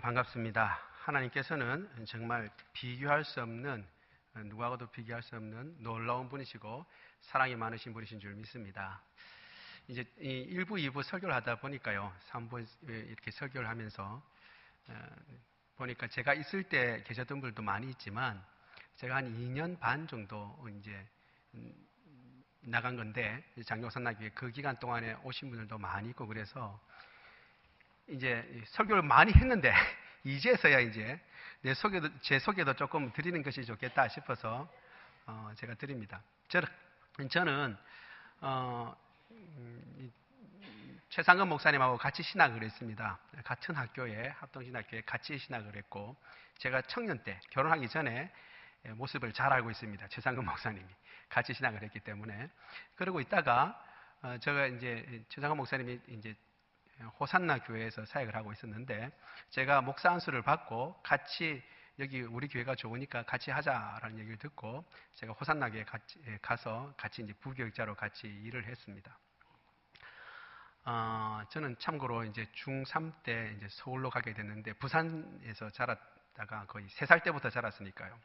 반갑습니다. 하나님께서는 정말 비교할 수 없는, 누구하고도 비교할 수 없는 놀라운 분이시고 사랑이 많으신 분이신 줄 믿습니다. 이제 1부, 2부 설교를 하다 보니까요, 3부 이렇게 설교를 하면서 보니까 제가 있을 때 계셨던 분들도 많이 있지만 제가 한 2년 반 정도 이제 나간 건데, 장로산나교회 그 기간 동안에 오신 분들도 많이 있고 그래서 이제 설교를 많이 했는데 이제서야 이제 제 소개도 조금 드리는 것이 좋겠다 싶어서 제가 드립니다. 저는 최상근 목사님하고 같이 신학을 했습니다. 같은 학교에, 합동신학교에 같이 신학을 했고, 제가 청년 때 결혼하기 전에 모습을 잘 알고 있습니다. 최상근 목사님이 같이 신학을 했기 때문에. 그러고 있다가 제가 이제 최상근 목사님이 이제 호산나 교회에서 사역을 하고 있었는데, 제가 목사 안수를 받고 같이 여기 우리 교회가 좋으니까 같이 하자라는 얘기를 듣고 제가 호산나 교회에 가서 같이 이제 부교육자로 같이 일을 했습니다. 저는 참고로 이제 중3 때 이제 서울로 가게 됐는데, 부산에서 자랐다가 거의 3살 때부터 자랐으니까요.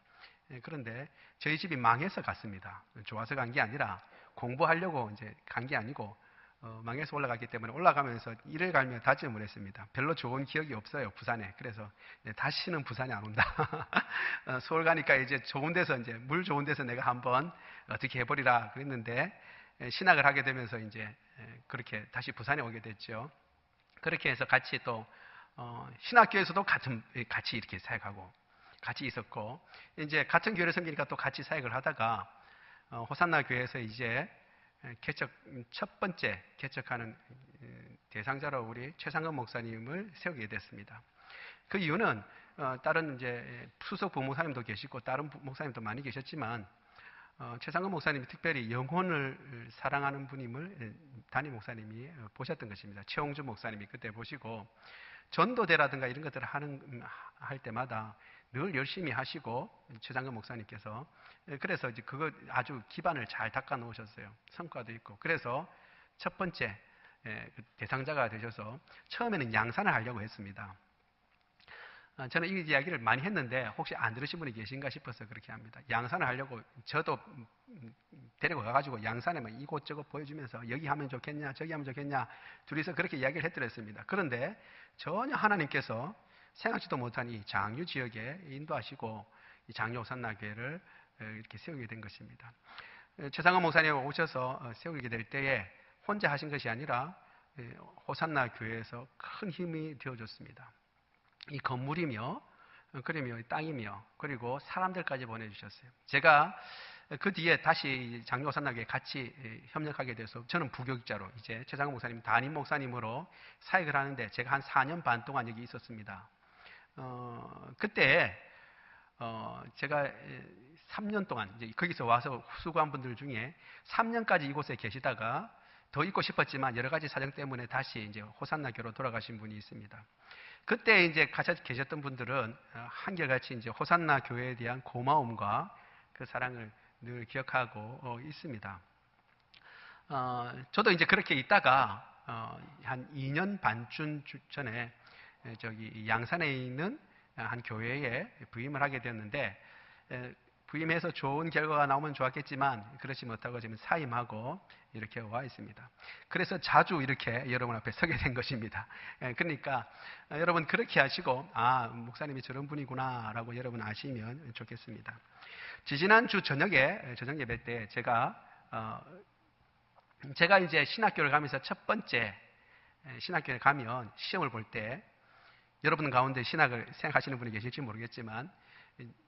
그런데 저희 집이 망해서 갔습니다. 좋아서 간 게 아니라 공부하려고 이제 간 게 아니고 망해서 올라갔기 때문에 올라가면서 이를 갈며 다짐을 했습니다. 별로 좋은 기억이 없어요, 부산에. 그래서 다시는 부산에 안 온다. 서울 가니까 이제 좋은 데서, 이제 물 좋은 데서 내가 한번 어떻게 해버리라 그랬는데, 신학을 하게 되면서 이제 그렇게 다시 부산에 오게 됐죠. 그렇게 해서 같이 또 신학교에서도 같이 이렇게 사역하고 같이 있었고, 이제 같은 교회를 섬기니까 또 같이 사역을 하다가 호산나 교회에서 이제 첫 번째 개척하는 대상자로 우리 최상근 목사님을 세우게 됐습니다. 그 이유는 다른 이제 수석 부목사님도 계시고 다른 목사님도 많이 계셨지만, 최상근 목사님이 특별히 영혼을 사랑하는 분임을 담임 목사님이 보셨던 것입니다. 최홍주 목사님이 그때 보시고, 전도대라든가 이런 것들을 할 때마다 늘 열심히 하시고, 최상근 목사님께서 그래서 이제 그거 아주 기반을 잘 닦아 놓으셨어요. 성과도 있고. 그래서 첫 번째 대상자가 되셔서 처음에는 양산을 하려고 했습니다. 저는 이 이야기를 많이 했는데 혹시 안 들으신 분이 계신가 싶어서 그렇게 합니다. 양산을 하려고 저도 데리고 가가지고 양산에 막 이곳저곳 보여주면서 여기 하면 좋겠냐, 저기 하면 좋겠냐, 둘이서 그렇게 이야기를 해드렸습니다. 그런데 전혀 하나님께서 생각지도 못한 이 장유 지역에 인도하시고 이 장유 호산나교회를 이렇게 세우게 된 것입니다. 최상근 목사님 오셔서 세우게 될 때에 혼자 하신 것이 아니라 호산나 교회에서 큰 힘이 되어줬습니다. 이 건물이며, 그리며 땅이며, 그리고 사람들까지 보내주셨어요. 제가 그 뒤에 다시 장로 호산나교회에 같이 협력하게 돼서 저는 부교육자로 이제 최상근 목사님 담임 목사님으로 사역을 하는데, 제가 한 4년 반 동안 여기 있었습니다. 그때 제가 3년 동안 이제 거기서 와서 수고한 분들 중에 3년까지 이곳에 계시다가 더 있고 싶었지만 여러 가지 사정 때문에 다시 이제 호산나교로 돌아가신 분이 있습니다. 그때 이제 같이 계셨던 분들은 한결같이 이제 호산나 교회에 대한 고마움과 그 사랑을 늘 기억하고 있습니다. 저도 이제 그렇게 있다가 한 2년 반쯤 전에 저기 양산에 있는 한 교회에 부임을 하게 되었는데, 부임해서 좋은 결과가 나오면 좋았겠지만 그렇지 못하고 지금 사임하고 이렇게 와 있습니다. 그래서 자주 이렇게 여러분 앞에 서게 된 것입니다. 그러니까 여러분 그렇게 하시고, 목사님이 저런 분이구나 라고 여러분 아시면 좋겠습니다. 지지난주 저녁 예배 때 제가 이제 신학교를 가면서 첫 번째 신학교에 가면 시험을 볼 때, 여러분 가운데 신학을 생각하시는 분이 계실지 모르겠지만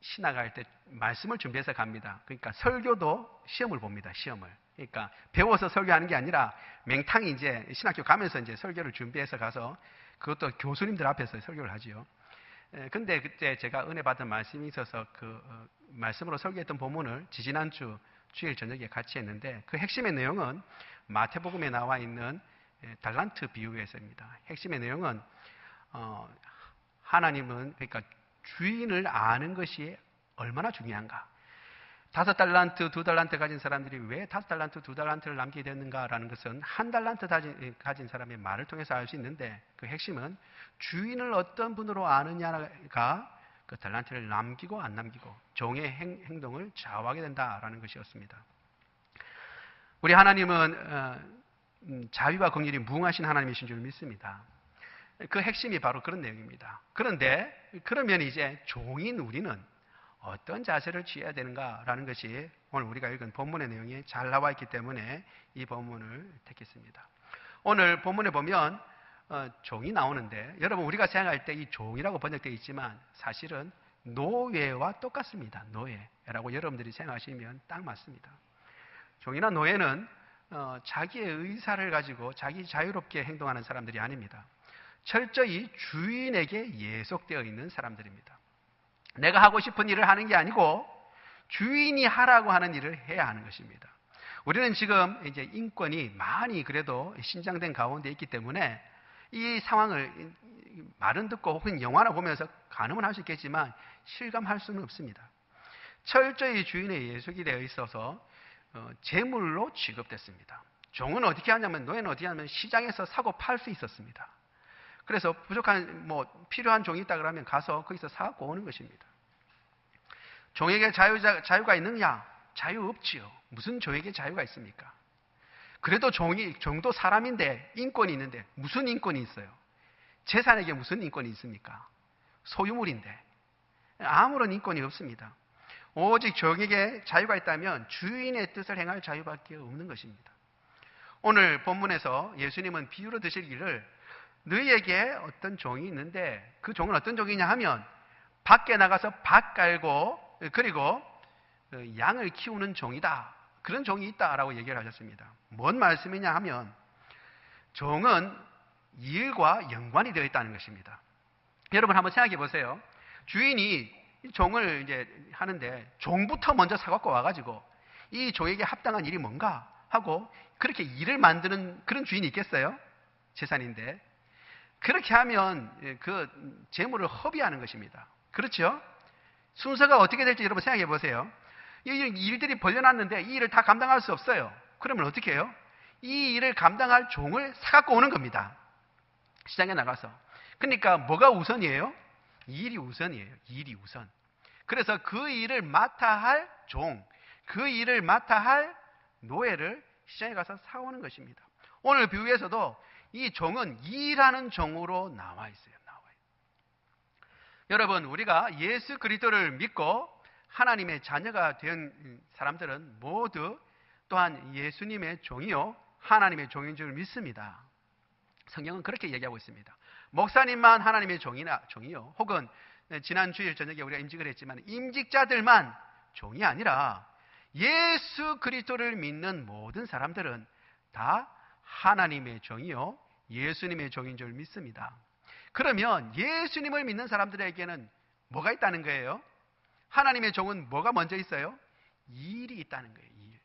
신학할 때 말씀을 준비해서 갑니다. 그러니까 설교도 시험을 봅니다. 시험을. 그러니까 배워서 설교하는 게 아니라 맹탕이 이제 신학교 가면서 이제 설교를 준비해서 가서 그것도 교수님들 앞에서 설교를 하지요. 근데 그때 제가 은혜 받은 말씀이 있어서 그 말씀으로 설교했던 본문을 지지난주 주일 저녁에 같이 했는데, 그 핵심의 내용은 마태복음에 나와 있는 달란트 비유에서입니다. 핵심의 내용은 하나님은, 그러니까 주인을 아는 것이 얼마나 중요한가. 5달란트, 2달란트 가진 사람들이 왜 5달란트, 2달란트를 남기게 됐는가라는 것은 1달란트 가진 사람의 말을 통해서 알 수 있는데, 그 핵심은 주인을 어떤 분으로 아느냐가 그 달란트를 남기고 안 남기고 종의 행동을 좌우하게 된다라는 것이었습니다. 우리 하나님은 자비와 긍휼이 무궁하신 하나님이신 줄 믿습니다. 그 핵심이 바로 그런 내용입니다. 그런데 그러면 이제 종인 우리는 어떤 자세를 취해야 되는가라는 것이 오늘 우리가 읽은 본문의 내용이 잘 나와 있기 때문에 이 본문을 택했습니다. 오늘 본문에 보면 종이 나오는데, 여러분 우리가 생각할 때 이 종이라고 번역되어 있지만 사실은 노예와 똑같습니다. 노예라고 여러분들이 생각하시면 딱 맞습니다. 종이나 노예는 자기의 의사를 가지고 자기 자유롭게 행동하는 사람들이 아닙니다. 철저히 주인에게 예속되어 있는 사람들입니다. 내가 하고 싶은 일을 하는 게 아니고 주인이 하라고 하는 일을 해야 하는 것입니다. 우리는 지금 이제 인권이 많이 그래도 신장된 가운데 있기 때문에 이 상황을 말은 듣고 혹은 영화나 보면서 가늠은 할 수 있겠지만 실감할 수는 없습니다. 철저히 주인의 예속이 되어 있어서 재물로 취급됐습니다. 종은 어떻게 하냐면, 노예는 어떻게 하냐면 시장에서 사고 팔 수 있었습니다. 그래서 부족한 필요한 종이 있다 그러면 가서 거기서 사갖고 오는 것입니다. 종에게 자유가 있느냐? 자유 없지요. 무슨 종에게 자유가 있습니까? 그래도 종도 사람인데 인권이 있는데 무슨 인권이 있어요? 재산에게 무슨 인권이 있습니까? 소유물인데 아무런 인권이 없습니다. 오직 종에게 자유가 있다면 주인의 뜻을 행할 자유밖에 없는 것입니다. 오늘 본문에서 예수님은 비유로 드시기를, 너희에게 어떤 종이 있는데 그 종은 어떤 종이냐 하면 밖에 나가서 밭 갈고 그리고 양을 키우는 종이다. 그런 종이 있다라고 얘기를 하셨습니다. 뭔 말씀이냐 하면 종은 일과 연관이 되어 있다는 것입니다. 여러분 한번 생각해 보세요. 주인이 종을 이제 하는데 종부터 먼저 사갖고 와가지고 이 종에게 합당한 일이 뭔가 하고 그렇게 일을 만드는 그런 주인이 있겠어요? 재산인데. 그렇게 하면 그 재물을 허비하는 것입니다. 그렇죠? 순서가 어떻게 될지 여러분 생각해 보세요. 이 일들이 벌려놨는데 이 일을 다 감당할 수 없어요. 그러면 어떻게 해요? 이 일을 감당할 종을 사갖고 오는 겁니다. 시장에 나가서. 그러니까 뭐가 우선이에요? 일이 우선이에요. 일이 우선. 그래서 그 일을 맡아 할 종, 그 일을 맡아 할 노예를 시장에 가서 사오는 것입니다. 오늘 비유에서도 이 종은 일하는 종으로 나와 있어요. 여러분, 우리가 예수 그리스도를 믿고 하나님의 자녀가 된 사람들은 모두 또한 예수님의 종이요 하나님의 종인 줄 믿습니다. 성경은 그렇게 얘기하고 있습니다. 목사님만 하나님의 종이요, 혹은 지난 주일 저녁에 우리가 임직을 했지만 임직자들만 종이 아니라 예수 그리스도를 믿는 모든 사람들은 다 하나님의 종이요 예수님의 종인 줄 믿습니다. 그러면 예수님을 믿는 사람들에게는 뭐가 있다는 거예요? 하나님의 종은 뭐가 먼저 있어요? 일이 있다는 거예요. 일.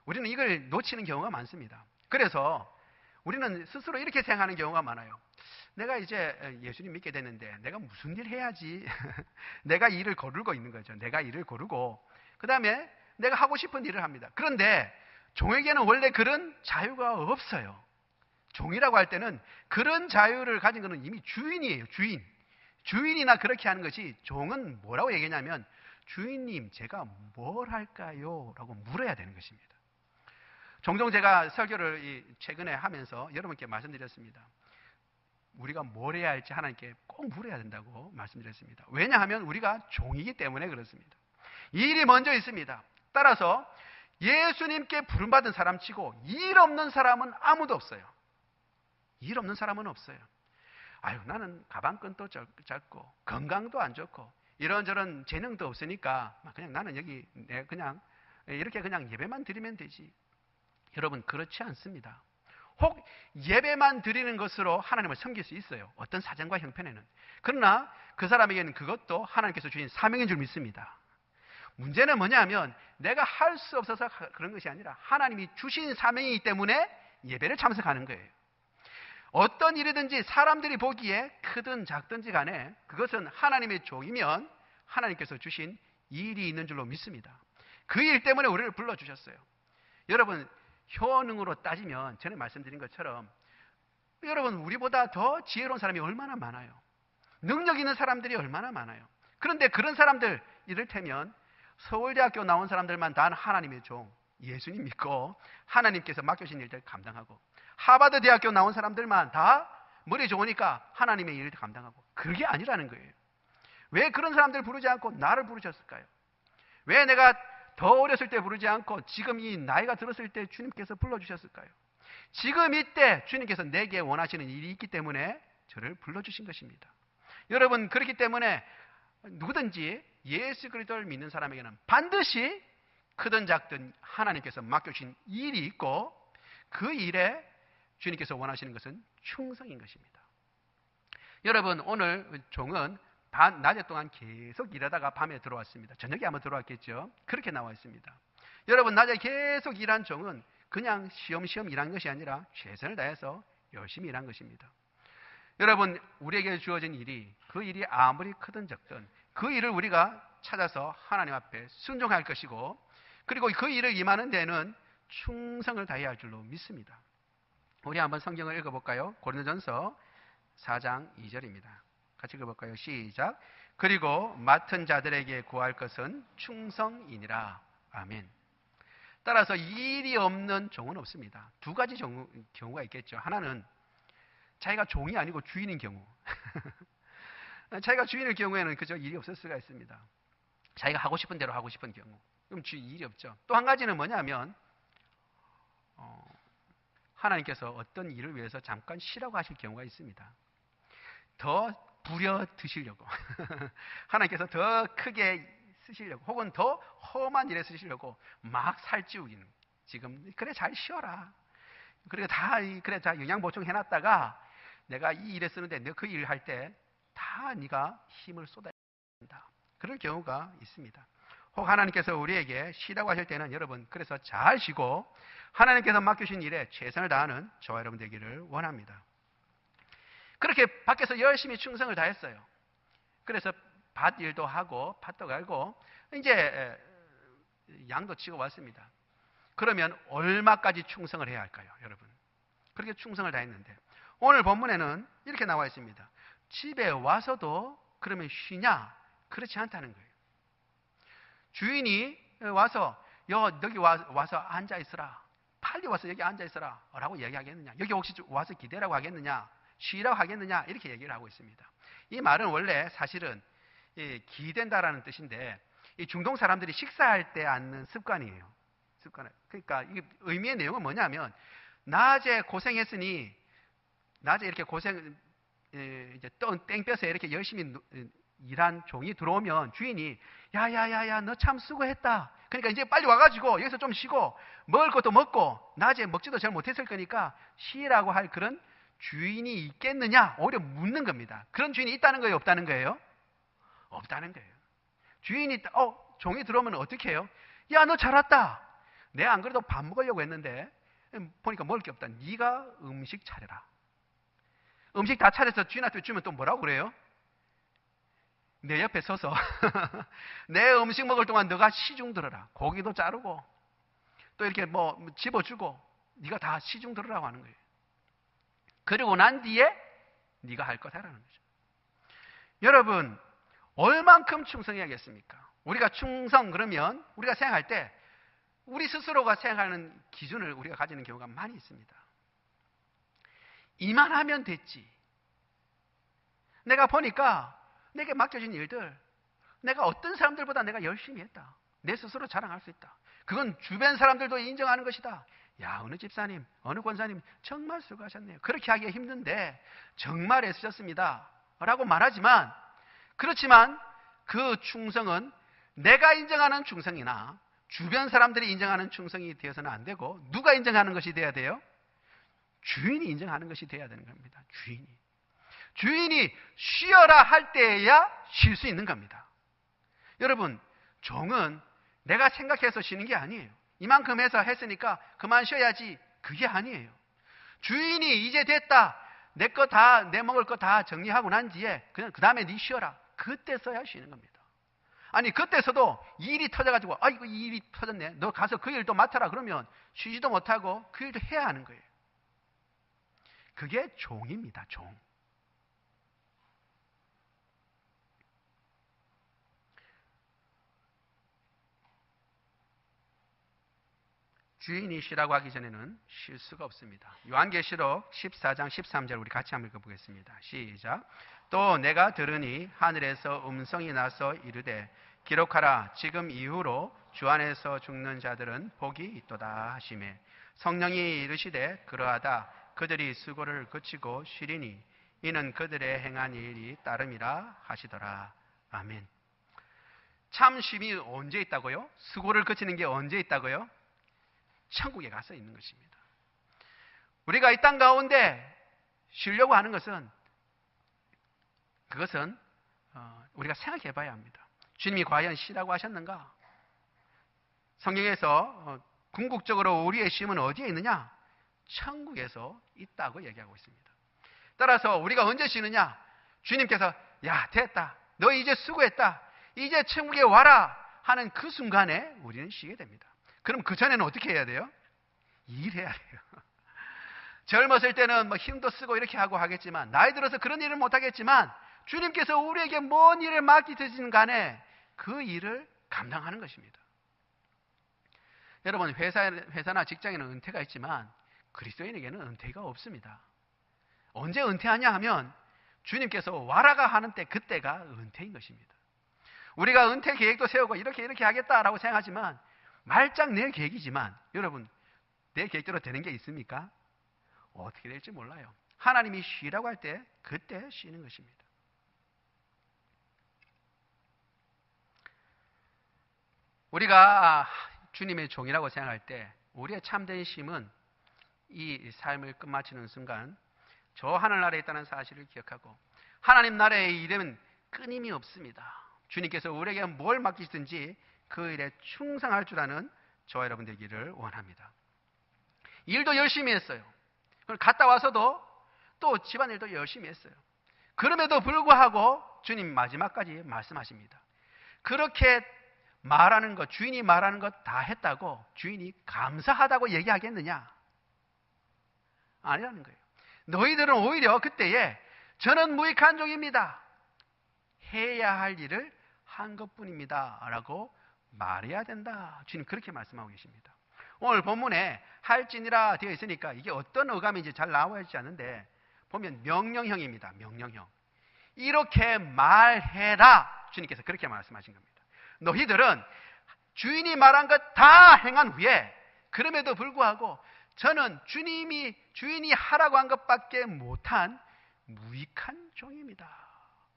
우리는 이걸 놓치는 경우가 많습니다. 그래서 우리는 스스로 이렇게 생각하는 경우가 많아요. 내가 이제 예수님 믿게 됐는데 내가 무슨 일 해야지? 내가 일을 거르고 있는 거죠. 내가 일을 거르고 그 다음에 내가 하고 싶은 일을 합니다. 그런데 종에게는 원래 그런 자유가 없어요. 종이라고 할 때는 그런 자유를 가진 것은 이미 주인이에요. 주인이나 그렇게 하는 것이, 종은 뭐라고 얘기하냐면 주인님 제가 뭘 할까요? 라고 물어야 되는 것입니다. 종종 제가 설교를 최근에 하면서 여러분께 말씀드렸습니다. 우리가 뭘 해야 할지 하나님께 꼭 물어야 된다고 말씀드렸습니다. 왜냐하면 우리가 종이기 때문에 그렇습니다. 일이 먼저 있습니다. 따라서 예수님께 부름받은 사람치고 일 없는 사람은 아무도 없어요. 일 없는 사람은 없어요. 아유, 나는 가방끈도 작고 건강도 안 좋고 이런저런 재능도 없으니까 그냥 나는 여기 그냥 이렇게 그냥 예배만 드리면 되지. 여러분, 그렇지 않습니다. 혹 예배만 드리는 것으로 하나님을 섬길 수 있어요. 어떤 사정과 형편에는. 그러나 그 사람에게는 그것도 하나님께서 주신 사명인 줄 믿습니다. 문제는 뭐냐면 내가 할 수 없어서 그런 것이 아니라 하나님이 주신 사명이기 때문에 예배를 참석하는 거예요. 어떤 일이든지 사람들이 보기에 크든 작든지 간에 그것은 하나님의 종이면 하나님께서 주신 일이 있는 줄로 믿습니다. 그 일 때문에 우리를 불러주셨어요. 여러분, 효능으로 따지면 전에 말씀드린 것처럼 여러분, 우리보다 더 지혜로운 사람이 얼마나 많아요. 능력 있는 사람들이 얼마나 많아요. 그런데 그런 사람들, 이를테면 서울대학교 나온 사람들만 다 하나님의 종, 예수님 믿고 하나님께서 맡겨주신 일들 감당하고, 하버드 대학교 나온 사람들만 다 머리 좋으니까 하나님의 일을 감당하고, 그게 아니라는 거예요. 왜 그런 사람들 부르지 않고 나를 부르셨을까요? 왜 내가 더 어렸을 때 부르지 않고 지금 이 나이가 들었을 때 주님께서 불러주셨을까요? 지금 이때 주님께서 내게 원하시는 일이 있기 때문에 저를 불러주신 것입니다. 여러분, 그렇기 때문에 누구든지 예수 그리스도를 믿는 사람에게는 반드시 크든 작든 하나님께서 맡겨주신 일이 있고, 그 일에 주님께서 원하시는 것은 충성인 것입니다. 여러분, 오늘 종은 낮에 동안 계속 일하다가 밤에 들어왔습니다. 저녁에 아마 들어왔겠죠. 그렇게 나와 있습니다. 여러분, 낮에 계속 일한 종은 그냥 쉬엄쉬엄 일한 것이 아니라 최선을 다해서 열심히 일한 것입니다. 여러분, 우리에게 주어진 일이, 그 일이 아무리 크든 작든 그 일을 우리가 찾아서 하나님 앞에 순종할 것이고, 그리고 그 일을 임하는 데는 충성을 다해야 할 줄로 믿습니다. 우리 한번 성경을 읽어볼까요? 고린도전서 4장 2절입니다. 같이 읽어볼까요? 시작. 그리고 맡은 자들에게 구할 것은 충성이니라. 아멘. 따라서 일이 없는 종은 없습니다. 두 가지 경우가 있겠죠. 하나는 자기가 종이 아니고 주인인 경우. 자기가 주인일 경우에는 그저 일이 없을 수가 있습니다. 자기가 하고 싶은 대로 하고 싶은 경우. 그럼 일이 없죠. 또 한 가지는 뭐냐면 하나님께서 어떤 일을 위해서 잠깐 쉬라고 하실 경우가 있습니다. 더 부려 드시려고 하나님께서 더 크게 쓰시려고, 혹은 더 험한 일에 쓰시려고 막 살찌우기는, 지금 그래 잘 쉬어라, 그래 다 영양 보충 해놨다가 내가 이 일에 쓰는데 내가 그 일을 할 때 다 네가 힘을 쏟아야 된다, 그럴 경우가 있습니다. 혹 하나님께서 우리에게 쉬라고 하실 때는 여러분, 그래서 잘 쉬고 하나님께서 맡겨주신 일에 최선을 다하는 저와 여러분 되기를 원합니다. 그렇게 밖에서 열심히 충성을 다했어요. 그래서 밭 일도 하고 밭도 갈고 이제 양도 치고 왔습니다. 그러면 얼마까지 충성을 해야 할까요, 여러분? 그렇게 충성을 다했는데 오늘 본문에는 이렇게 나와 있습니다. 집에 와서도 그러면 쉬냐? 그렇지 않다는 거예요. 주인이 와서 여기 와서 앉아 있으라, 빨리 와서 여기 앉아 있으라 라고 얘기하겠느냐? 여기 혹시 와서 기대라고 하겠느냐? 쉬라고 하겠느냐? 이렇게 얘기를 하고 있습니다. 이 말은 원래 사실은 기댄다라는 뜻인데, 이 중동 사람들이 식사할 때 앉는 습관이에요. 그러니까 이 의미의 내용은 뭐냐면, 낮에 고생했으니 낮에 이렇게 이제 땡볕에 이렇게 열심히 일한 종이 들어오면 주인이 야야야야 너 참 수고했다, 그러니까 이제 빨리 와가지고 여기서 좀 쉬고 먹을 것도 먹고 낮에 먹지도 잘 못했을 거니까 쉬라고 할 그런 주인이 있겠느냐, 오히려 묻는 겁니다. 그런 주인이 있다는 거예요, 없다는 거예요? 없다는 거예요. 주인이 종이 들어오면 어떻게 해요? 야 너 잘 왔다, 내가 안 그래도 밥 먹으려고 했는데 보니까 먹을 게 없다, 네가 음식 차려라. 음식 다 차려서 주인한테 주면 또 뭐라고 그래요? 내 옆에 서서 내 음식 먹을 동안 너가 시중 들어라. 고기도 자르고 또 이렇게 뭐 집어주고 네가 다 시중 들으라고 하는 거예요. 그리고 난 뒤에 네가 할 것 하라는 거죠. 여러분, 얼만큼 충성해야겠습니까? 우리가 충성 그러면 우리가 생각할 때 우리 스스로가 생각하는 기준을 우리가 가지는 경우가 많이 있습니다. 이만하면 됐지. 내가 보니까 내게 맡겨진 일들, 내가 어떤 사람들보다 내가 열심히 했다, 내 스스로 자랑할 수 있다. 그건 주변 사람들도 인정하는 것이다. 야, 어느 집사님, 어느 권사님 정말 수고하셨네요. 그렇게 하기가 힘든데 정말 애쓰셨습니다 라고 말하지만, 그렇지만 그 충성은 내가 인정하는 충성이나 주변 사람들이 인정하는 충성이 되어서는 안 되고, 누가 인정하는 것이 돼야 돼요? 주인이 인정하는 것이 돼야 되는 겁니다. 주인이 쉬어라 할 때에야 쉴 수 있는 겁니다. 여러분, 종은 내가 생각해서 쉬는 게 아니에요. 이만큼 해서 했으니까 그만 쉬어야지, 그게 아니에요. 주인이 이제 됐다, 내 먹을 거 다 정리하고 난 뒤에 그냥 그 다음에 네 쉬어라, 그때 써야 쉬는 겁니다. 아니 그때서도 일이 터져가지고 아이고 이 일이 터졌네, 너 가서 그 일도 맡아라 그러면 쉬지도 못하고 그 일도 해야 하는 거예요. 그게 종입니다. 종. 주인이 쉬라고 하기 전에는 쉴 수가 없습니다. 요한계시록 14장 13절 우리 같이 한번 읽어보겠습니다. 시작. 또 내가 들으니 하늘에서 음성이 나서 이르되 기록하라. 지금 이후로 주 안에서 죽는 자들은 복이 있도다 하시매 성령이 이르시되 그러하다. 그들이 수고를 그치고 쉬리니 이는 그들의 행한 일이 따름이라 하시더라. 아멘. 참 쉼이 언제 있다고요? 수고를 그치는 게 언제 있다고요? 천국에 가서 있는 것입니다. 우리가 이 땅 가운데 쉬려고 하는 것은 그것은 우리가 생각해 봐야 합니다. 주님이 과연 쉬라고 하셨는가? 성경에서 궁극적으로 우리의 쉼은 어디에 있느냐? 천국에서 있다고 얘기하고 있습니다. 따라서 우리가 언제 쉬느냐? 주님께서 야 됐다, 너 이제 수고했다, 이제 천국에 와라 하는 그 순간에 우리는 쉬게 됩니다. 그럼 그 전에는 어떻게 해야 돼요? 일해야 돼요. 젊었을 때는 뭐 힘도 쓰고 이렇게 하고 하겠지만 나이 들어서 그런 일을 못 하겠지만 주님께서 우리에게 뭔 일을 맡기시든 간에 그 일을 감당하는 것입니다. 여러분 회사나 직장에는 은퇴가 있지만 그리스도인에게는 은퇴가 없습니다. 언제 은퇴하냐 하면 주님께서 와라가 하는 때 그때가 은퇴인 것입니다. 우리가 은퇴 계획도 세우고 이렇게 하겠다라고 생각하지만 말짝 내 계획이지만 여러분 내 계획대로 되는 게 있습니까? 어떻게 될지 몰라요. 하나님이 쉬라고 할 때 그때 쉬는 것입니다. 우리가 주님의 종이라고 생각할 때 우리의 참된 쉼은 이 삶을 끝마치는 순간 저 하늘나라에 있다는 사실을 기억하고 하나님 나라의 일은 끊임이 없습니다. 주님께서 우리에게 뭘 맡기시든지 그 일에 충성할 줄 아는 저와 여러분 되기를 원합니다. 일도 열심히 했어요. 갔다 와서도 또 집안일도 열심히 했어요. 그럼에도 불구하고 주님 마지막까지 말씀하십니다. 그렇게 말하는 것, 주인이 말하는 것 다 했다고 주인이 감사하다고 얘기하겠느냐? 아니라는 거예요. 너희들은 오히려 그때에 저는 무익한 종입니다, 해야 할 일을 한 것뿐입니다 라고 말해야 된다. 주님 그렇게 말씀하고 계십니다. 오늘 본문에 할지니라 되어 있으니까 이게 어떤 어감인지 잘 나와 있지 않은데 보면 명령형입니다. 명령형. 이렇게 말해라. 주님께서 그렇게 말씀하신 겁니다. 너희들은 주인이 말한 것 다 행한 후에 그럼에도 불구하고 저는 주인이 하라고 한 것밖에 못한 무익한 종입니다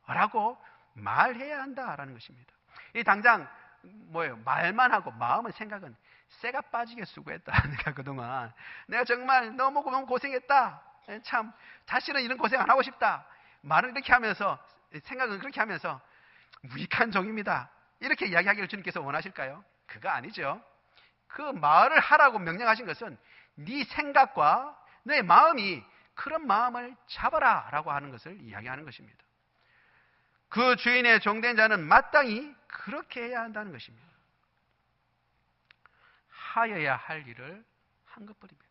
라고 말해야 한다라는 것입니다. 이 당장 뭐예요? 말만 하고 마음은 생각은 쇠가 빠지게 수고했다. 내가 그동안 내가 정말 너무 고생했다. 참 다시는 이런 고생 안 하고 싶다. 말은 이렇게 하면서 생각은 그렇게 하면서 무익한 종입니다 이렇게 이야기하기를 주님께서 원하실까요? 그거 아니죠. 그 말을 하라고 명령하신 것은 네 생각과 내 마음이 그런 마음을 잡아라 라고 하는 것을 이야기하는 것입니다. 그 주인의 종된 자는 마땅히 그렇게 해야 한다는 것입니다. 하여야 할 일을 한 것뿐입니다.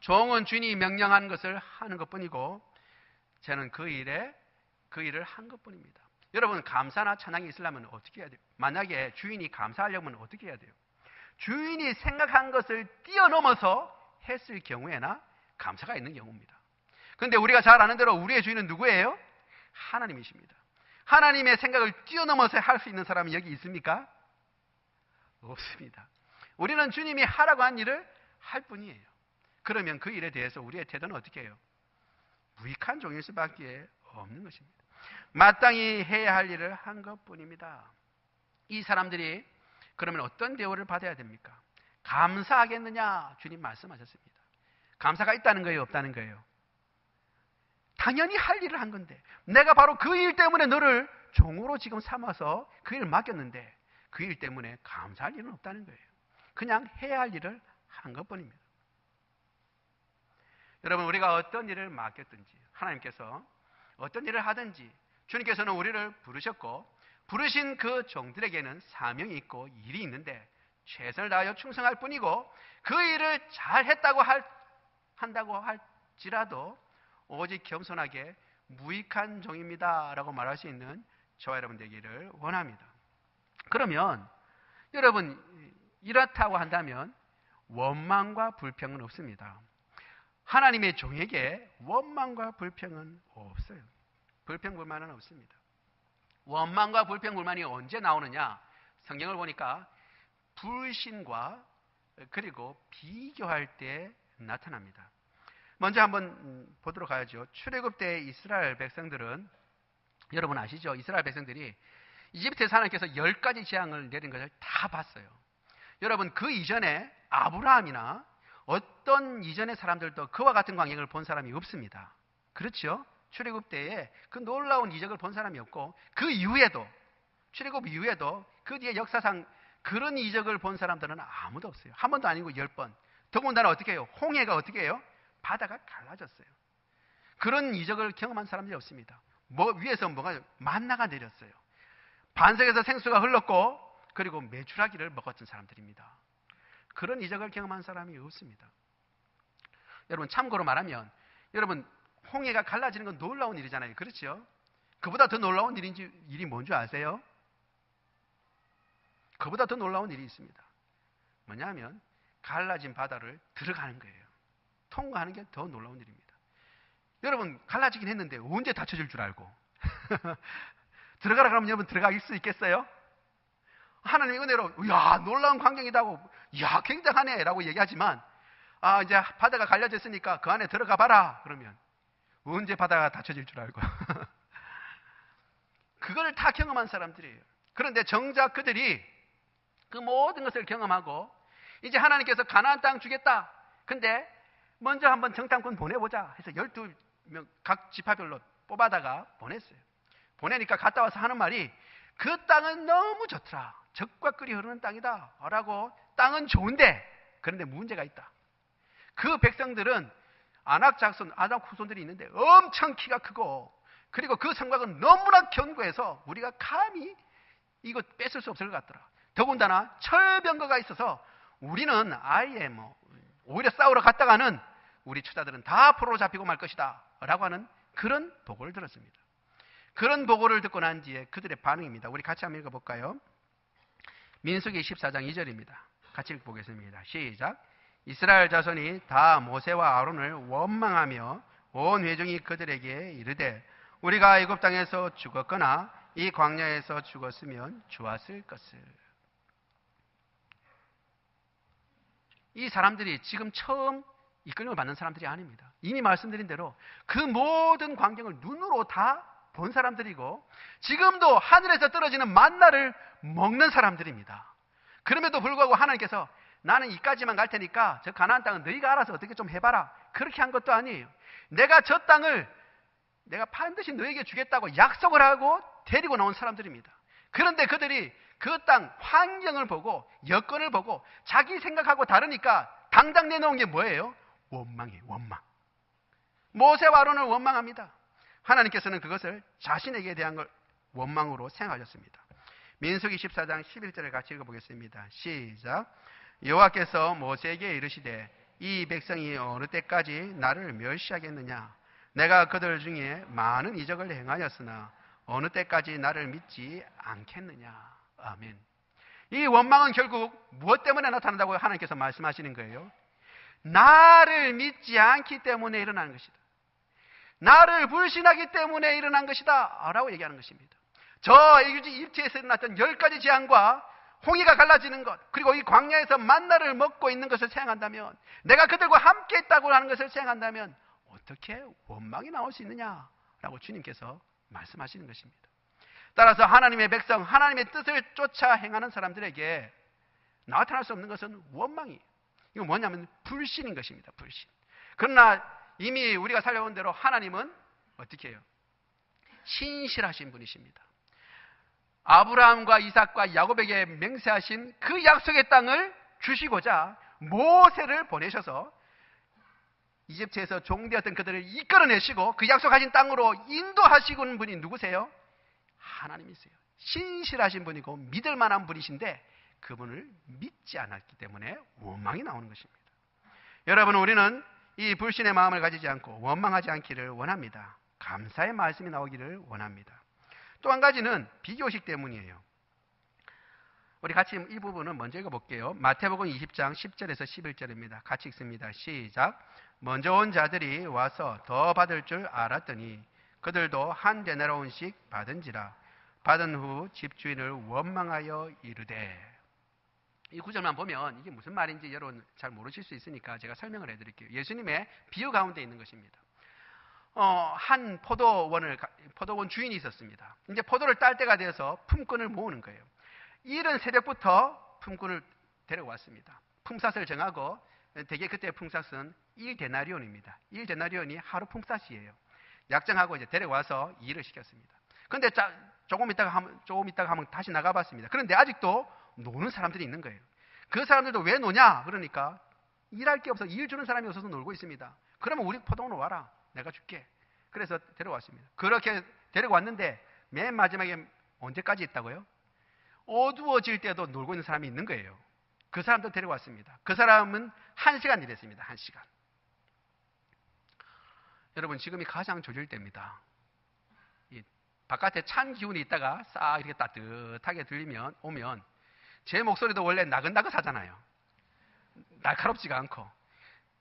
종은 주인이 명령한 것을 하는 것뿐이고 저는 그 일을 한 것뿐입니다. 여러분 감사나 찬양이 있으려면 어떻게 해야 돼요? 만약에 주인이 감사하려면 어떻게 해야 돼요? 주인이 생각한 것을 뛰어넘어서 했을 경우에나 감사가 있는 경우입니다. 그런데 우리가 잘 아는 대로 우리의 주인은 누구예요? 하나님이십니다. 하나님의 생각을 뛰어넘어서 할 수 있는 사람이 여기 있습니까? 없습니다. 우리는 주님이 하라고 한 일을 할 뿐이에요. 그러면 그 일에 대해서 우리의 태도는 어떻게 해요? 무익한 종일 수밖에 없는 것입니다. 마땅히 해야 할 일을 한 것뿐입니다. 이 사람들이 그러면 어떤 대우를 받아야 됩니까? 감사하겠느냐? 주님 말씀하셨습니다. 감사가 있다는 거예요? 없다는 거예요? 당연히 할 일을 한 건데 내가 바로 그 일 때문에 너를 종으로 지금 삼아서 그 일을 맡겼는데 그 일 때문에 감사할 일은 없다는 거예요. 그냥 해야 할 일을 한 것뿐입니다. 여러분 우리가 어떤 일을 맡겼든지 하나님께서 어떤 일을 하든지 주님께서는 우리를 부르셨고 부르신 그 종들에게는 사명이 있고 일이 있는데 최선을 다하여 충성할 뿐이고 그 일을 한다고 할지라도 오직 겸손하게 무익한 종입니다 라고 말할 수 있는 저와 여러분 되기를 원합니다. 그러면 여러분 이렇다고 한다면 원망과 불평은 없습니다. 하나님의 종에게 원망과 불평은 없어요. 불평 불만은 없습니다. 원망과 불평 불만이 언제 나오느냐? 성경을 보니까 불신과 그리고 비교할 때 나타납니다. 먼저 한번 보도록 하죠. 출애굽 때 이스라엘 백성들은 여러분 아시죠? 이스라엘 백성들이 이집트에서 하나님께서 10가지 재앙을 내린 것을 다 봤어요. 여러분 그 이전에 아브라함이나 어떤 이전의 사람들도 그와 같은 광경을 본 사람이 없습니다. 그렇죠? 출애굽 때에 그 놀라운 이적을 본 사람이 없고 그 이후에도 출애굽 이후에도 그 뒤에 역사상 그런 이적을 본 사람들은 아무도 없어요. 한 번도 아니고 10번. 더군다나 어떻게 해요? 홍해가 어떻게 해요? 바다가 갈라졌어요. 그런 이적을 경험한 사람들이 없습니다. 위에서 뭐가 만나가 내렸어요. 반석에서 생수가 흘렀고 그리고 메추라기를 먹었던 사람들입니다. 그런 이적을 경험한 사람이 없습니다. 여러분 참고로 말하면 여러분 홍해가 갈라지는 건 놀라운 일이잖아요. 그렇죠? 그보다 더 놀라운 일이 뭔지 아세요? 그보다 더 놀라운 일이 있습니다. 뭐냐면 갈라진 바다를 들어가는 거예요. 통과하는 게 더 놀라운 일입니다. 여러분 갈라지긴 했는데 언제 닫혀질 줄 알고 들어가라 그러면 여러분 들어갈 수 있겠어요? 하나님의 은혜로 이야 놀라운 광경이다고 이야 굉장하네 라고 얘기하지만 이제 바다가 갈려졌으니까 그 안에 들어가 봐라 그러면 언제 바다가 닫혀질 줄 알고 그걸 다 경험한 사람들이에요. 그런데 정작 그들이 그 모든 것을 경험하고 이제 하나님께서 가나안 땅 주겠다. 근데 먼저 한번 정탐꾼 보내보자 해서 12명 각 지파별로 뽑아다가 보냈어요. 보내니까 갔다 와서 하는 말이 그 땅은 너무 좋더라. 젖과 꿀이 흐르는 땅이다 라고 땅은 좋은데 그런데 문제가 있다. 그 백성들은 아낙 후손들이 있는데 엄청 키가 크고 그리고 그 성곽은 너무나 견고해서 우리가 감히 이거 뺏을 수 없을 것 같더라. 더군다나 철병거가 있어서 우리는 아예 오히려 싸우러 갔다가는 우리 처자들은 다 포로로 잡히고 말 것이다 라고 하는 그런 보고를 들었습니다. 그런 보고를 듣고 난 뒤에 그들의 반응입니다. 우리 같이 한번 읽어볼까요? 민수기 14장 2절입니다. 같이 읽어보겠습니다. 시작. 이스라엘 자손이 다 모세와 아론을 원망하며 온 회중이 그들에게 이르되 우리가 애굽 땅에서 죽었거나 이 광야에서 죽었으면 좋았을 것을. 이 사람들이 지금 처음 이끌림을 받는 사람들이 아닙니다. 이미 말씀드린 대로 그 모든 광경을 눈으로 다 본 사람들이고 지금도 하늘에서 떨어지는 만나를 먹는 사람들입니다. 그럼에도 불구하고 하나님께서 나는 이까지만 갈 테니까 저 가나안 땅은 너희가 알아서 어떻게 좀 해봐라 그렇게 한 것도 아니에요. 내가 저 땅을 내가 반드시 너에게 주겠다고 약속을 하고 데리고 나온 사람들입니다. 그런데 그들이 그 땅 환경을 보고 여건을 보고 자기 생각하고 다르니까 당장 내놓은 게 뭐예요? 원망이에요. 원망. 모세와 아론을 원망합니다. 하나님께서는 그것을 자신에게 대한 걸 원망으로 생각하셨습니다. 민수기 14장 11절을 같이 읽어보겠습니다. 시작. 여호와께서 모세에게 이르시되 이 백성이 어느 때까지 나를 멸시하겠느냐? 내가 그들 중에 많은 이적을 행하였으나 어느 때까지 나를 믿지 않겠느냐? 아멘. 이 원망은 결국 무엇 때문에 나타난다고 하나님께서 말씀하시는 거예요? 나를 믿지 않기 때문에 일어나는 것이다. 나를 불신하기 때문에 일어난 것이다 라고 얘기하는 것입니다. 저 이집트에서 일어났던 10가지 재앙과 홍해가 갈라지는 것 그리고 이 광야에서 만나를 먹고 있는 것을 생각한다면 내가 그들과 함께 있다고 하는 것을 생각한다면 어떻게 원망이 나올 수 있느냐라고 주님께서 말씀하시는 것입니다. 따라서 하나님의 백성, 하나님의 뜻을 쫓아 행하는 사람들에게 나타날 수 없는 것은 원망이에요. 이건 뭐냐면 불신인 것입니다. 불신. 그러나 이미 우리가 살려온 대로 하나님은 어떻게 해요? 신실하신 분이십니다. 아브라함과 이삭과 야곱에게 맹세하신 그 약속의 땅을 주시고자 모세를 보내셔서 이집트에서 종되었던 그들을 이끌어내시고 그 약속하신 땅으로 인도하시는 분이 누구세요? 하나님이세요. 신실하신 분이고 믿을 만한 분이신데 그분을 믿지 않았기 때문에 원망이 나오는 것입니다. 여러분, 우리는 이 불신의 마음을 가지지 않고 원망하지 않기를 원합니다. 감사의 말씀이 나오기를 원합니다. 또 한 가지는 비교식 때문이에요. 우리 같이 이 부분은 먼저 읽어볼게요. 마태복음 20장 10절에서 11절입니다. 같이 읽습니다. 시작. 먼저 온 자들이 와서 더 받을 줄 알았더니 그들도 한 데나리온씩 받은지라. 받은 후 집주인을 원망하여 이르되. 이 구절만 보면 이게 무슨 말인지 여러분 잘 모르실 수 있으니까 제가 설명을 해드릴게요. 예수님의 비유 가운데 있는 것입니다. 한 포도원 주인이 있었습니다. 이제 포도를 딸 때가 되어서 품꾼을 모으는 거예요. 이른 새벽부터 품꾼을 데려왔습니다. 품삯을 정하고, 대개 그때 품삯은 1데나리온입니다. 1데나리온이 하루 품삯이에요. 약정하고 이제 데려와서 일을 시켰습니다. 그런데 조금 있다가 하면 다시 나가봤습니다. 그런데 아직도 노는 사람들이 있는 거예요. 그 사람들도 왜 노냐? 그러니까 일할 게 없어, 일 주는 사람이 없어서 놀고 있습니다. 그러면 우리 포도원으로 와라, 내가 줄게. 그래서 데려왔습니다. 그렇게 데려왔는데 맨 마지막에 언제까지 있다고요? 어두워질 때도 놀고 있는 사람이 있는 거예요. 그 사람도 데려왔습니다. 그 사람은 1시간 일했습니다. 1시간. 여러분, 지금이 가장 조질 때입니다. 이 바깥에 찬 기운이 있다가 싹 이렇게 따뜻하게 오면 제 목소리도 원래 나긋나긋하잖아요. 날카롭지가 않고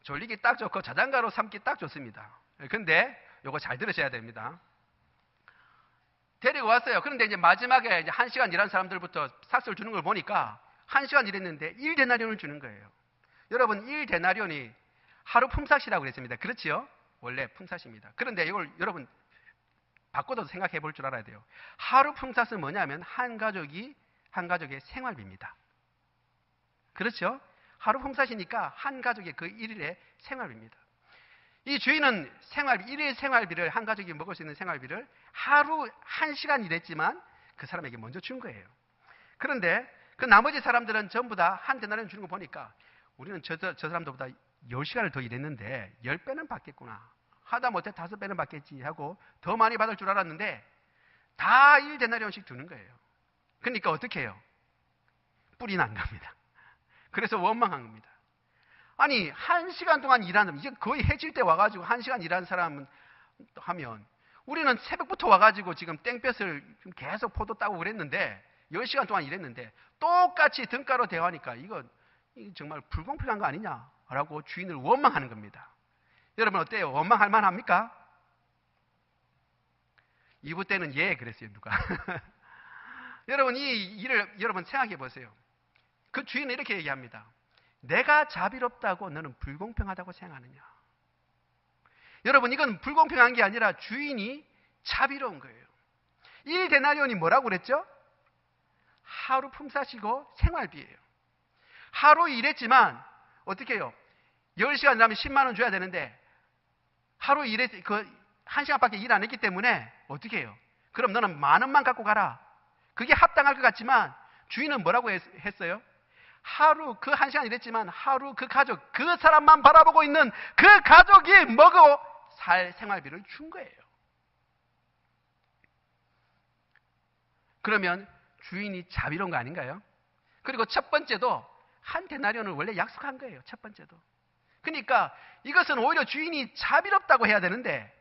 졸리기 딱 좋고 자장가로 삼기 딱 좋습니다. 근데 요거 잘 들으셔야 됩니다. 데리고 왔어요. 그런데 이제 마지막에 이제 1시간 일한 사람들부터 삭스를 주는 걸 보니까 1시간 일했는데 1데나리온을 주는 거예요. 여러분, 1데나리온이 하루 품삯이라고 그랬습니다. 그렇지요? 원래 품삯입니다. 그런데 이걸 여러분 바꿔도 생각해 볼 줄 알아야 돼요. 하루 품삯은 뭐냐면 한 가족의 생활비입니다. 그렇죠? 하루 품삯이니까 한 가족의 그 일일의 생활비입니다. 이 주인은 일일 생활비를, 한 가족이 먹을 수 있는 생활비를 하루 1시간 일했지만 그 사람에게 먼저 준 거예요. 그런데 그 나머지 사람들은 전부 다 한 데나리온 주는 거 보니까 우리는 저 사람들보다 10시간을 더 일했는데 10배는 받겠구나, 하다못해 5배는 받겠지 하고 더 많이 받을 줄 알았는데 다 1데나리온씩 주는 거예요. 그러니까 어떻게 해요? 뿔이 난 겁니다. 그래서 원망한 겁니다. 아니, 1시간 동안 일하는, 이제 거의 해질 때 와가지고 1시간 일하는 사람은 하면, 우리는 새벽부터 와가지고 지금 땡볕을 계속 포도 따고 그랬는데 10시간 동안 일했는데 똑같이 등가로 대화하니까 이거 정말 불공평한 거 아니냐라고 주인을 원망하는 겁니다. 여러분 어때요? 원망할 만합니까? 2부 때는 예 그랬어요, 누가. 여러분, 이 일을 여러분 생각해 보세요. 그 주인은 이렇게 얘기합니다. 내가 자비롭다고 너는 불공평하다고 생각하느냐? 여러분, 이건 불공평한 게 아니라 주인이 자비로운 거예요. 1데나리온이 뭐라고 그랬죠? 하루 품삯이고 생활비예요. 하루 일했지만 어떻게 해요? 10시간 일하면 10만 원 줘야 되는데 하루 일했, 1시간밖에 일 안 했기 때문에 어떻게 해요? 그럼 너는 10,000원만 갖고 가라. 그게 합당할 것 같지만 주인은 뭐라고 했어요? 하루, 그 1시간 일했지만 하루 그 가족, 그 사람만 바라보고 있는 그 가족이 먹어 살 생활비를 준 거예요. 그러면 주인이 자비로운 거 아닌가요? 그리고 첫 번째도 한 데나리온을 원래 약속한 거예요. 첫 번째도. 그러니까 이것은 오히려 주인이 자비롭다고 해야 되는데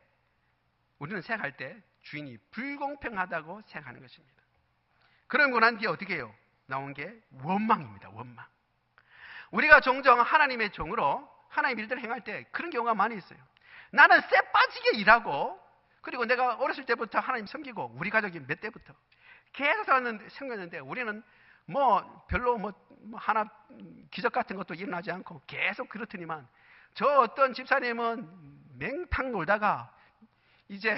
우리는 생각할 때 주인이 불공평하다고 생각하는 것입니다. 그러고 난 뒤에 어떻게 해요? 나온 게 원망입니다. 원망. 우리가 종종 하나님의 종으로 하나님 일들을 행할 때 그런 경우가 많이 있어요. 나는 쎄 빠지게 일하고, 그리고 내가 어렸을 때부터 하나님 섬기고, 우리 가족이 몇 대부터 계속 섬겼는데 우리는 별로 하나 기적 같은 것도 일어나지 않고 계속 그렇더니만 저 어떤 집사님은 맹탕 놀다가 이제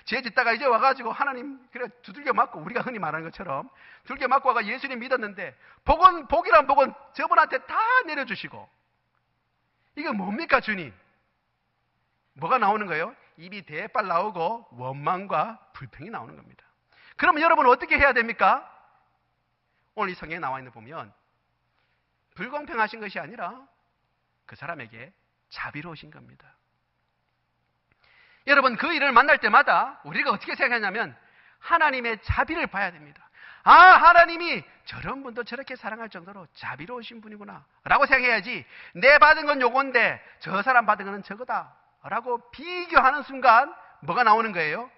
죄 짓다가 이제 와가지고 하나님 그래 두들겨 맞고, 우리가 흔히 말하는 것처럼 두들겨 맞고 와가 예수님 믿었는데 복이란 복은 저분한테 다 내려주시고, 이게 뭡니까 주님? 뭐가 나오는 거예요? 입이 대빨 나오고 원망과 불평이 나오는 겁니다. 그러면 여러분은 어떻게 해야 됩니까? 오늘 이 성경에 나와 있는 보면 불공평하신 것이 아니라 그 사람에게 자비로우신 겁니다. 여러분, 그 일을 만날 때마다 우리가 어떻게 생각하냐면 하나님의 자비를 봐야 됩니다. 아, 하나님이 저런 분도 저렇게 사랑할 정도로 자비로우신 분이구나 라고 생각해야지, 내 받은 건 요건데 저 사람 받은 거는 저거다 라고 비교하는 순간 뭐가 나오는 거예요?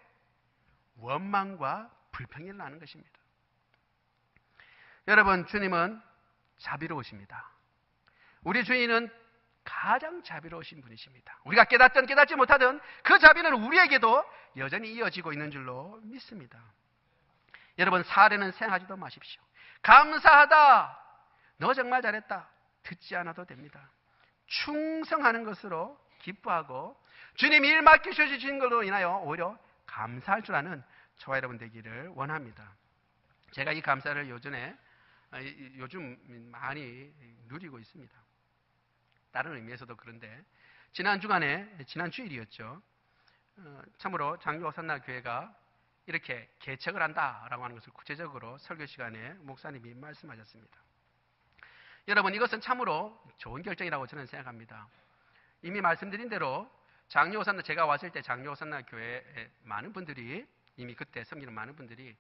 원망과 불평이 나는 것입니다. 여러분, 주님은 자비로우십니다. 우리 주인은 가장 자비로우신 분이십니다. 우리가 깨닫든 깨닫지 못하든 그 자비는 우리에게도 여전히 이어지고 있는 줄로 믿습니다. 여러분, 사례는 생각하지도 마십시오. 감사하다, 너 정말 잘했다, 듣지 않아도 됩니다. 충성하는 것으로 기뻐하고 주님 일 맡기셔주신 것으로 인하여 오히려 감사할 줄 아는 저와 여러분 되기를 원합니다. 제가 이 감사를 요즘 많이 누리고 있습니다. 다른 의미에서도 그런데 지난 주일이었죠. 참으로 장로 호산나 교회가 이렇게 개척을 한다라고 하는 것을 구체적으로 설교 시간에 목사님이 말씀하셨습니다. 여러분, 이것은 참으로 좋은 결정이라고 저는 생각합니다. 이미 말씀드린 대로 제가 왔을 때 장로 호산나 교회에 많은 분들이, 이미 그때 섬기는 많은 분들이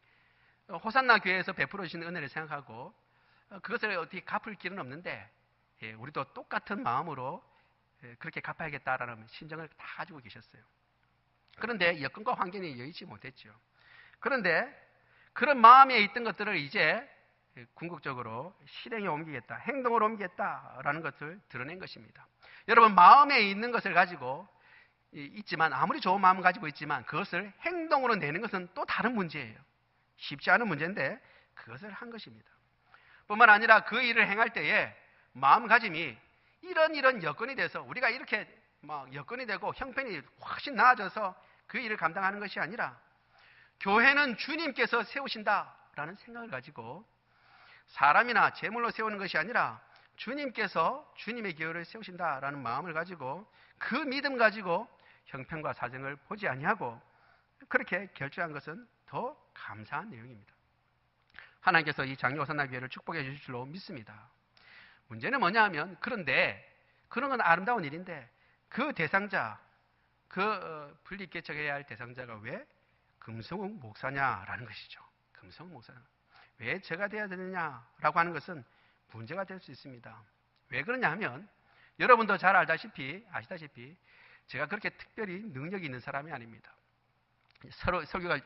호산나 교회에서 베풀어 주신 은혜를 생각하고 그것을 어떻게 갚을 길은 없는데 우리도 똑같은 마음으로 그렇게 갚아야겠다라는 심정을 다 가지고 계셨어요. 그런데 여건과 환경이 여의치 못했죠. 그런데 그런 마음에 있던 것들을 이제 궁극적으로 실행에 옮기겠다, 행동으로 옮기겠다라는 것을 드러낸 것입니다. 여러분, 마음에 있는 것을 가지고 있지만, 아무리 좋은 마음을 가지고 있지만 그것을 행동으로 내는 것은 또 다른 문제예요. 쉽지 않은 문제인데 그것을 한 것입니다. 뿐만 아니라 그 일을 행할 때에 마음가짐이 이런 여건이 돼서 우리가 이렇게 막 여건이 되고 형편이 훨씬 나아져서 그 일을 감당하는 것이 아니라 교회는 주님께서 세우신다라는 생각을 가지고 사람이나 재물로 세우는 것이 아니라 주님께서 주님의 교회를 세우신다라는 마음을 가지고 그 믿음 가지고 형편과 사정을 보지 아니하고 그렇게 결정한 것은 더 감사한 내용입니다. 하나님께서 이 장로 호산나 교회를 축복해 주실 줄로 믿습니다. 문제는 뭐냐 하면, 그런데 그런 건 아름다운 일인데 그 대상자, 분립 개척해야 할 대상자가 왜 금성욱 목사냐라는 것이죠. 금성욱 목사, 왜 제가 돼야 되느냐라고 하는 것은 문제가 될 수 있습니다. 왜 그러냐 하면, 여러분도 잘 아시다시피 제가 그렇게 특별히 능력이 있는 사람이 아닙니다.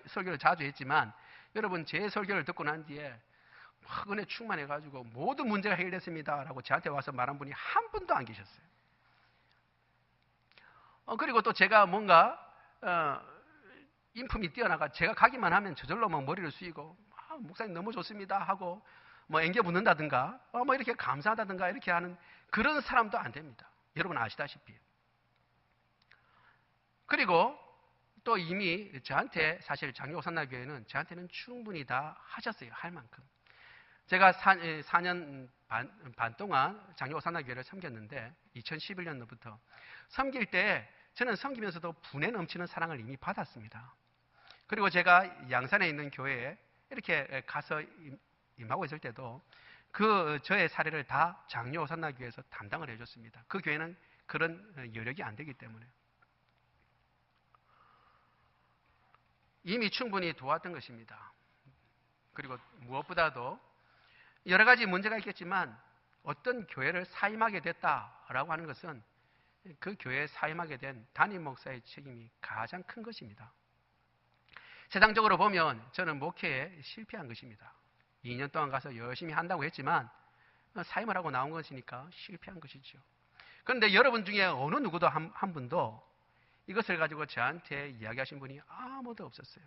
설교를 자주 했지만 여러분, 제 설교를 듣고 난 뒤에 막 은혜 충만해가지고 모든 문제가 해결됐습니다라고 저한테 와서 말한 분이 한 분도 안 계셨어요. 그리고 또 제가 뭔가 인품이 뛰어나가 제가 가기만 하면 저절로 막 머리를 숙이고 목사님 너무 좋습니다 하고 뭐 앵겨 붙는다든가 뭐 이렇게 감사하다든가 이렇게 하는 그런 사람도 안 됩니다. 여러분 아시다시피. 그리고 또 이미 저한테, 사실 장로 호산나 교회는 저한테는 충분히 다 하셨어요. 할 만큼. 제가 4년 반 동안 장로 호산나 교회를 섬겼는데 2011년부터 섬길 때 저는 섬기면서도 분에 넘치는 사랑을 이미 받았습니다. 그리고 제가 양산에 있는 교회에 이렇게 가서 임하고 있을 때도 저의 사례를 다 장로 호산나 교회에서 담당을 해줬습니다. 그 교회는 그런 여력이 안 되기 때문에. 이미 충분히 도왔던 것입니다. 그리고 무엇보다도 여러 가지 문제가 있겠지만 어떤 교회를 사임하게 됐다라고 하는 것은 그 교회에 사임하게 된 담임 목사의 책임이 가장 큰 것입니다. 세상적으로 보면 저는 목회에 실패한 것입니다. 2년 동안 가서 열심히 한다고 했지만 사임을 하고 나온 것이니까 실패한 것이죠. 그런데 여러분 중에 어느 누구도 한 분도 이것을 가지고 저한테 이야기하신 분이 아무도 없었어요.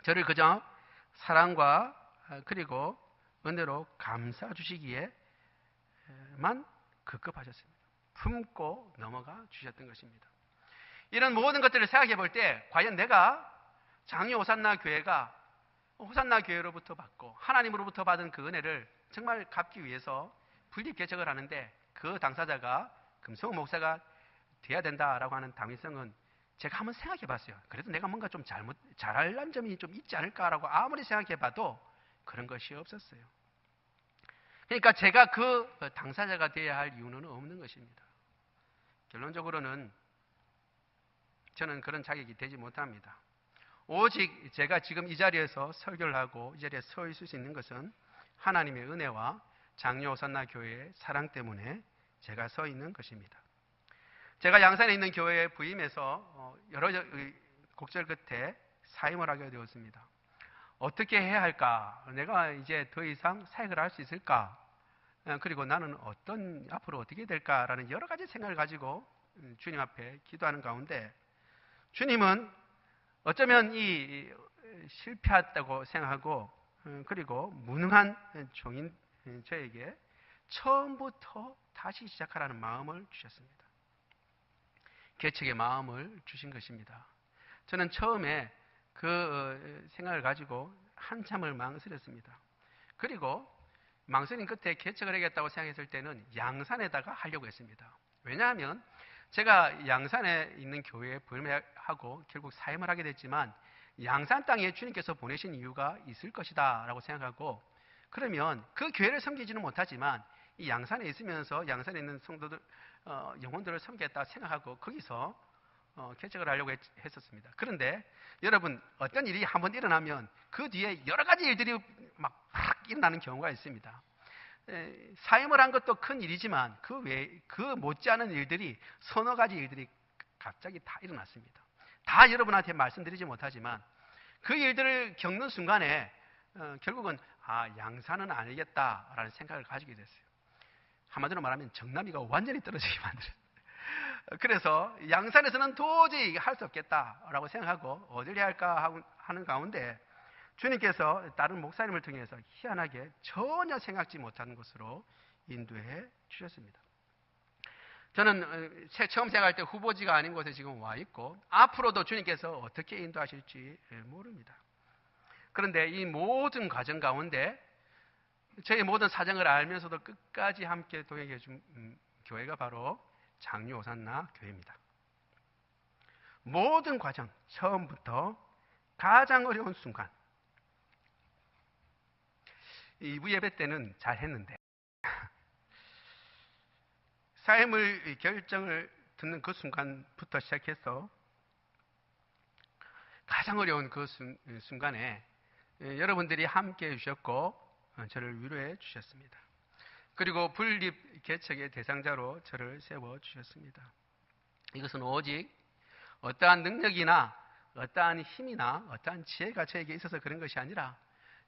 저를 그저 사랑과 그리고 은혜로 감싸 주시기에만 급급하셨습니다. 품고 넘어가 주셨던 것입니다. 이런 모든 것들을 생각해 볼 때 과연 내가 장로 호산나 교회가 호산나 교회로부터 받고 하나님으로부터 받은 그 은혜를 정말 갚기 위해서 분립 개척을 하는데 그 당사자가 금성욱 목사가 돼야 된다라고 하는 당위성은 제가 한번 생각해 봤어요. 그래도 내가 뭔가 좀 잘할 점이 좀 있지 않을까라고 아무리 생각해 봐도 그런 것이 없었어요. 그러니까 제가 그 당사자가 되어야 할 이유는 없는 것입니다. 결론적으로는 저는 그런 자격이 되지 못합니다. 오직 제가 지금 이 자리에서 설교를 하고 이 자리에 서 있을 수 있는 것은 하나님의 은혜와 장로 호산나 교회의 사랑 때문에 제가 서 있는 것입니다. 제가 양산에 있는 교회에 부임해서 여러 곡절 끝에 사임을 하게 되었습니다. 어떻게 해야 할까? 내가 이제 더 이상 사역을 할 수 있을까? 그리고 나는 앞으로 어떻게 될까라는 여러 가지 생각을 가지고 주님 앞에 기도하는 가운데 주님은 어쩌면 이 실패했다고 생각하고 그리고 무능한 종인 저에게 처음부터 다시 시작하라는 마음을 주셨습니다. 개척의 마음을 주신 것입니다. 저는 처음에 그 생각을 가지고 한참을 망설였습니다. 그리고 망설인 끝에 개척을 하겠다고 생각했을 때는 양산에다가 하려고 했습니다. 왜냐하면 제가 양산에 있는 교회에 부임하고 결국 사임을 하게 됐지만 양산 땅에 주님께서 보내신 이유가 있을 것이다 라고 생각하고 그러면 그 교회를 섬기지는 못하지만 이 양산에 있으면서 양산에 있는 성도들 영혼들을 섬기겠다 생각하고 거기서 개척을 하려고 했었습니다. 그런데 여러분 어떤 일이 한번 일어나면 그 뒤에 여러 가지 일들이 막 일어나는 경우가 있습니다. 사임을 한 것도 큰 일이지만 그 외에 그 못지않은 일들이 서너 가지 일들이 갑자기 다 일어났습니다. 다 여러분한테 말씀드리지 못하지만 그 일들을 겪는 순간에 결국은 양산은 아니겠다라는 생각을 가지게 됐어요. 한마디로 말하면 정남이가 완전히 떨어지게 만들었어요. 그래서 양산에서는 도저히 할 수 없겠다라고 생각하고 어디를 해야 할까 하는 가운데 주님께서 다른 목사님을 통해서 희한하게 전혀 생각지 못하는 곳으로 인도해 주셨습니다. 저는 처음 생각할 때 후보지가 아닌 곳에 지금 와 있고 앞으로도 주님께서 어떻게 인도하실지 모릅니다. 그런데 이 모든 과정 가운데 저희 모든 사정을 알면서도 끝까지 함께 동행해 준 교회가 바로 장류 호산나 교회입니다. 모든 과정 처음부터 가장 어려운 순간 2부 예배 때는 잘 했는데 사임을 결정을 듣는 그 순간부터 시작해서 가장 어려운 그 순간에 여러분들이 함께 해주셨고 저를 위로해 주셨습니다. 그리고 분립 개척의 대상자로 저를 세워주셨습니다. 이것은 오직 어떠한 능력이나 어떠한 힘이나 어떠한 지혜가 저에게 있어서 그런 것이 아니라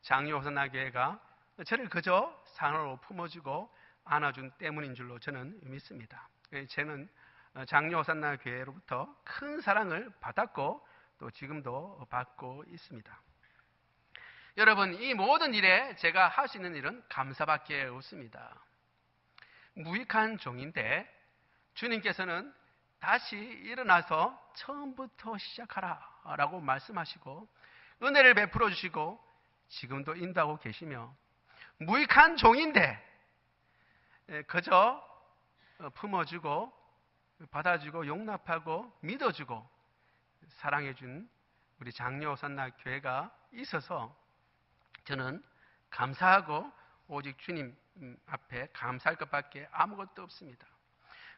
장류 호산나 교회가 저를 그저 산으로 품어주고 안아준 때문인 줄로 저는 믿습니다. 저는 장류 호산나 교회로부터 큰 사랑을 받았고 또 지금도 받고 있습니다. 여러분, 이 모든 일에 제가 할 수 있는 일은 감사밖에 없습니다. 무익한 종인데 주님께서는 다시 일어나서 처음부터 시작하라 라고 말씀하시고 은혜를 베풀어 주시고 지금도 인도하고 계시며 무익한 종인데 그저 품어주고 받아주고 용납하고 믿어주고 사랑해준 우리 장려 호산나 교회가 있어서 저는 감사하고 오직 주님 앞에 감사할 것밖에 아무것도 없습니다.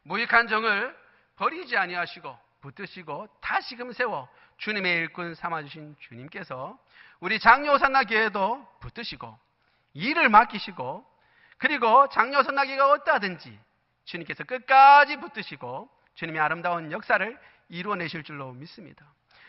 무익한 종을 버리지 아니하시고 붙드시고 다시금 세워 주님의 일꾼 삼아주신 주님께서 우리 장려 호산나 교회도 붙드시고 일을 맡기시고 그리고 장려 호산나 교회가 어떠하든지 주님께서 끝까지 붙드시고 주님의 아름다운 역사를 이루어내실 줄로 믿습니다.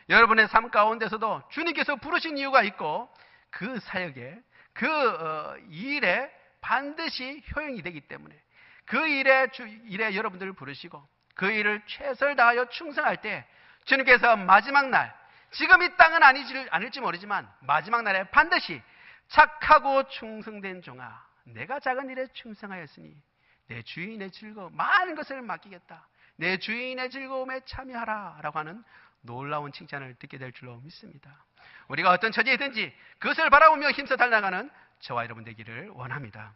여러분의 삶 가운데서도 주님께서 부르신 이유가 있고 그 사역에 그 일에 반드시 효용이 되기 때문에 그 일에 여러분들을 부르시고 그 일을 최선을 다하여 충성할 때 주님께서 마지막 날 지금 이 땅은 아닐지 모르지만 마지막 날에 반드시 착하고 충성된 종아 내가 작은 일에 충성하였으니 내 주인의 즐거움 많은 것을 맡기겠다 내 주인의 즐거움에 참여하라 라고 하는 놀라운 칭찬을 듣게 될 줄로 믿습니다. 우리가 어떤 처지에 있든지 그것을 바라보며 힘써 달려가는 저와 여러분 되기를 원합니다.